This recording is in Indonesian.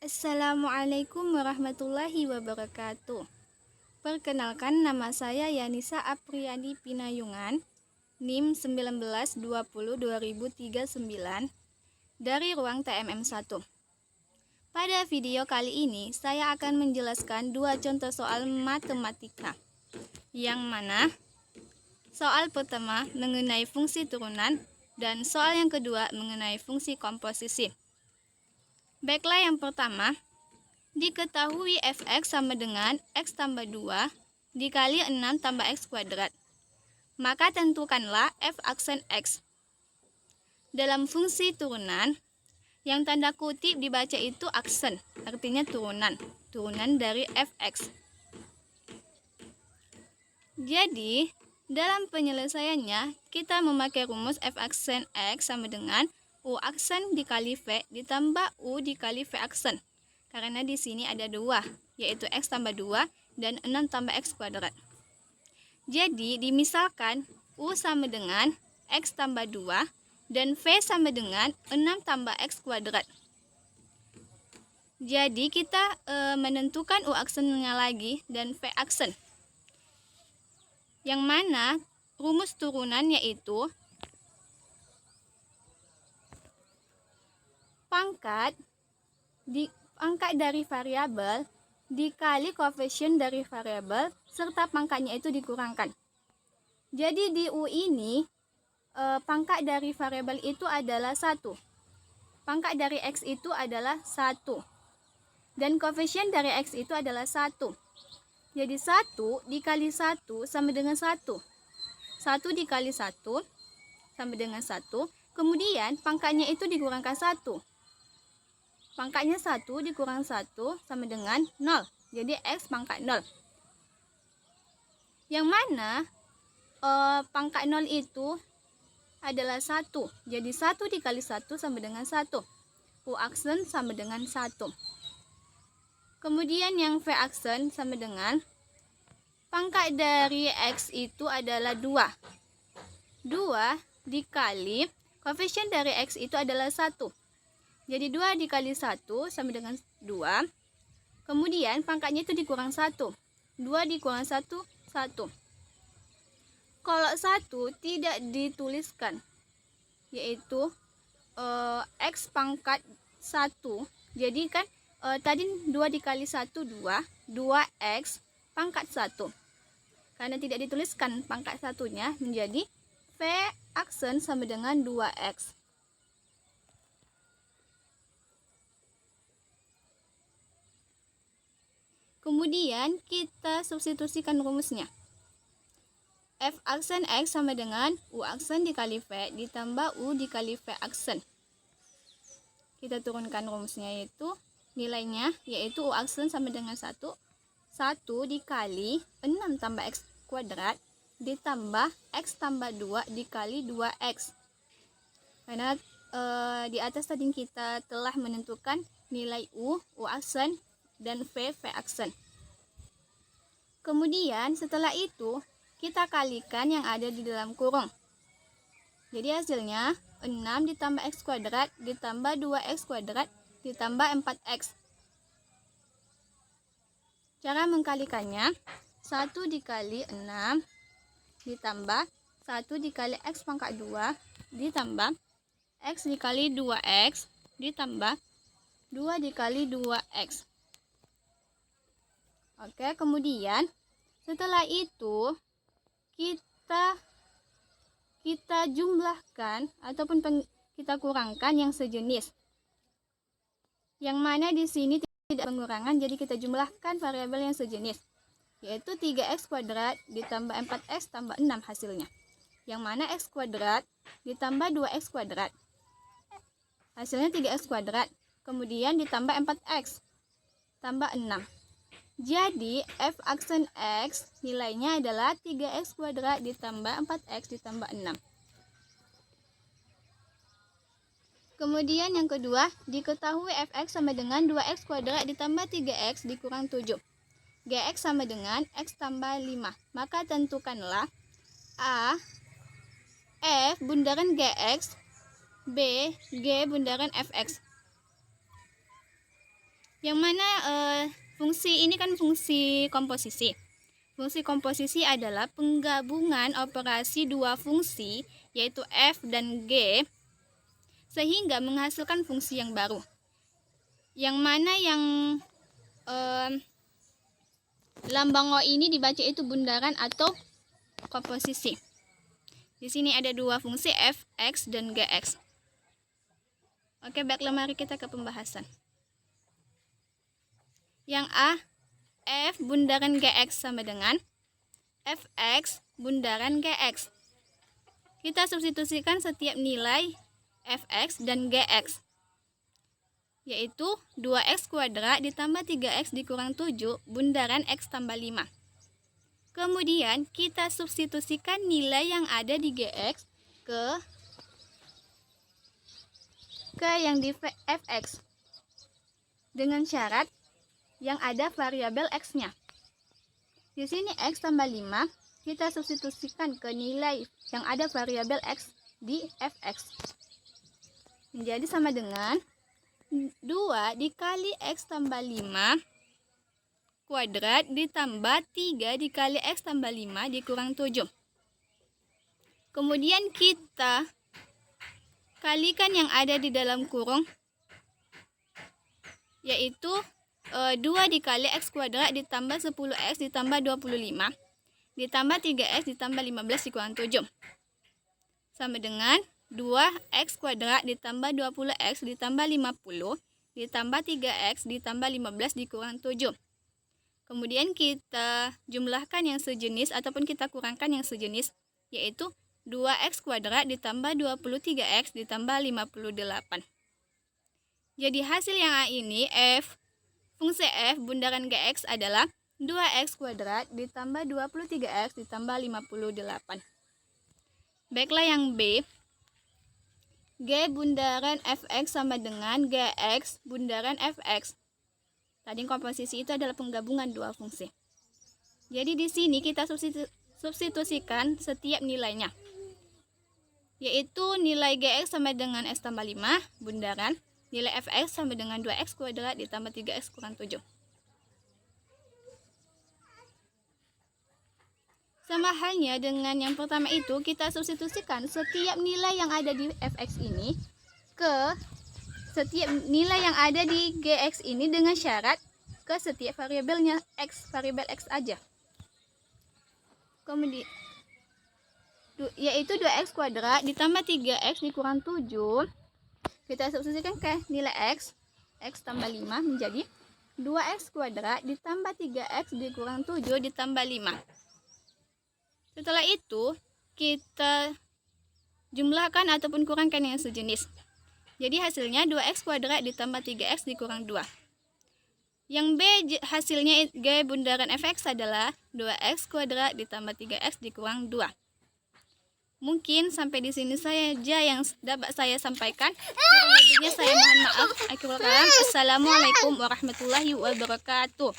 Assalamualaikum warahmatullahi wabarakatuh. Perkenalkan, nama saya Yanisa Apriyadi Pinayungan, NIM 1920-2039 dari ruang TMM 1. Pada video kali ini, saya akan menjelaskan dua contoh soal matematika, yang mana soal pertama mengenai fungsi turunan dan soal yang kedua mengenai fungsi komposisi. Baiklah, yang pertama, diketahui fx sama dengan x tambah 2 dikali 6 tambah x kuadrat. Maka tentukanlah f aksen x. Dalam fungsi turunan, yang tanda kutip dibaca itu aksen, artinya turunan dari fx. Jadi, dalam penyelesaiannya, kita memakai rumus f aksen x sama dengan u aksen dikali v ditambah u dikali v aksen. Karena di sini ada dua, yaitu x tambah 2 dan 6 tambah x kuadrat. Jadi, dimisalkan u sama dengan x tambah 2 dan v sama dengan 6 tambah x kuadrat. Jadi, kita menentukan u aksennya lagi dan v aksen. Yang mana rumus turunan yaitu pangkat dari variabel dikali koefisien dari variabel serta pangkatnya itu dikurangkan. Jadi di U ini pangkat dari variabel itu adalah 1. Pangkat dari X itu adalah 1. Dan koefisien dari X itu adalah 1. Jadi 1 dikali 1 sama dengan 1. 1 dikali 1 sama dengan 1. Kemudian pangkatnya itu dikurangkan 1. Pangkatnya 1 dikurang 1 sama dengan 0. Jadi X pangkat 0. Yang mana pangkat 0 itu adalah 1. Jadi 1 dikali 1 sama dengan 1. U aksen sama dengan 1. Kemudian yang V aksen sama dengan pangkat dari X itu adalah 2. 2 dikali koefisien dari X itu adalah 1. Jadi 2 dikali 1 sama dengan 2. Kemudian pangkatnya itu dikurang 1. 2 dikurang 1, 1. Kalau 1 tidak dituliskan, yaitu X pangkat 1. Jadi kan tadi 2 dikali 1, 2. 2X pangkat 1. Karena tidak dituliskan pangkat satunya, menjadi V aksen sama dengan 2X. Kemudian kita substitusikan rumusnya. F aksen X sama dengan U aksen dikali V ditambah U dikali V aksen. Kita turunkan rumusnya, yaitu nilainya yaitu U aksen sama dengan 1. 1 dikali 6 tambah X kuadrat ditambah X tambah 2 dikali 2X. Karena di atas tadi kita telah menentukan nilai U aksen dan V aksen. Kemudian setelah itu kita kalikan yang ada di dalam kurung. Jadi hasilnya 6 ditambah X kuadrat ditambah 2X kuadrat ditambah 4X. Cara mengkalikannya 1 dikali 6 ditambah 1 dikali X pangkat 2 ditambah X dikali 2X ditambah 2 dikali 2X. Oke, kemudian setelah itu kita jumlahkan ataupun kita kurangkan yang sejenis. Yang mana di sini tidak pengurangan, jadi kita jumlahkan variabel yang sejenis, yaitu 3X kuadrat ditambah 4X tambah 6 hasilnya. Yang mana X kuadrat ditambah 2X kuadrat. Hasilnya 3X kuadrat. Kemudian ditambah 4X tambah 6. Jadi F aksen X nilainya adalah 3X kuadrat ditambah 4X ditambah 6. Kemudian yang kedua, diketahui Fx sama dengan 2X kuadrat ditambah 3X dikurang 7. Gx sama dengan X tambah 5. Maka tentukanlah A, F bundaran Gx, B, G bundaran Fx. Yang mana fungsi ini kan fungsi komposisi. Fungsi komposisi adalah penggabungan operasi dua fungsi, yaitu f dan g, sehingga menghasilkan fungsi yang baru. Yang mana yang lambang O ini dibaca itu bundaran atau komposisi. Di sini ada dua fungsi fx dan gx. Oke, baiklah, mari kita ke pembahasan. Yang A, f bundaran gx sama dengan fx bundaran gx. Kita substitusikan setiap nilai fx dan gx, yaitu 2x kuadrat ditambah 3x dikurang 7 bundaran x tambah 5. Kemudian kita substitusikan nilai yang ada di gx ke yang di fx dengan syarat yang ada variabel x-nya. Di sini x tambah 5, kita substitusikan ke nilai yang ada variabel x di fx. Menjadi sama dengan 2 dikali x tambah 5 kuadrat ditambah 3 dikali x tambah 5 dikurang 7. Kemudian kita kalikan yang ada di dalam kurung, yaitu 2 dikali x kuadrat ditambah 10x ditambah 25 ditambah 3x ditambah 15 dikurang 7 sama dengan 2x kuadrat ditambah 20x ditambah 50 ditambah 3x ditambah 15 dikurang 7. Kemudian kita jumlahkan yang sejenis ataupun kita kurangkan yang sejenis, yaitu 2x kuadrat ditambah 23x ditambah 58. Jadi hasil yang A ini fungsi f bundaran gx adalah 2x kuadrat ditambah 23x ditambah 58. Baiklah, yang B, g bundaran fx sama dengan gx bundaran fx. Tadi komposisi itu adalah penggabungan dua fungsi. Jadi di sini kita substitusikan setiap nilainya, yaitu nilai gx sama dengan x tambah 5 bundaran nilai fx sama dengan 2x kuadrat ditambah 3x kurang 7. Sama halnya dengan yang pertama itu, kita substitusikan setiap nilai yang ada di fx ini ke setiap nilai yang ada di gx ini dengan syarat ke setiap variabelnya x, variabel x aja. Kemudian yaitu 2x kuadrat ditambah 3x dikurang 7. Kita substitusikan ke nilai x tambah 5 menjadi 2x kuadrat ditambah 3x dikurang 7 ditambah 5. Setelah itu, kita jumlahkan ataupun kurangkan yang sejenis. Jadi hasilnya 2x kuadrat ditambah 3x dikurang 2. Yang B hasilnya g bundaran fx adalah 2x kuadrat ditambah 3x dikurang 2. Mungkin sampai di sini saja yang dapat saya sampaikan. Kurang lebihnya saya mohon maaf. Akhirul kalam. Assalamualaikum warahmatullahi wabarakatuh.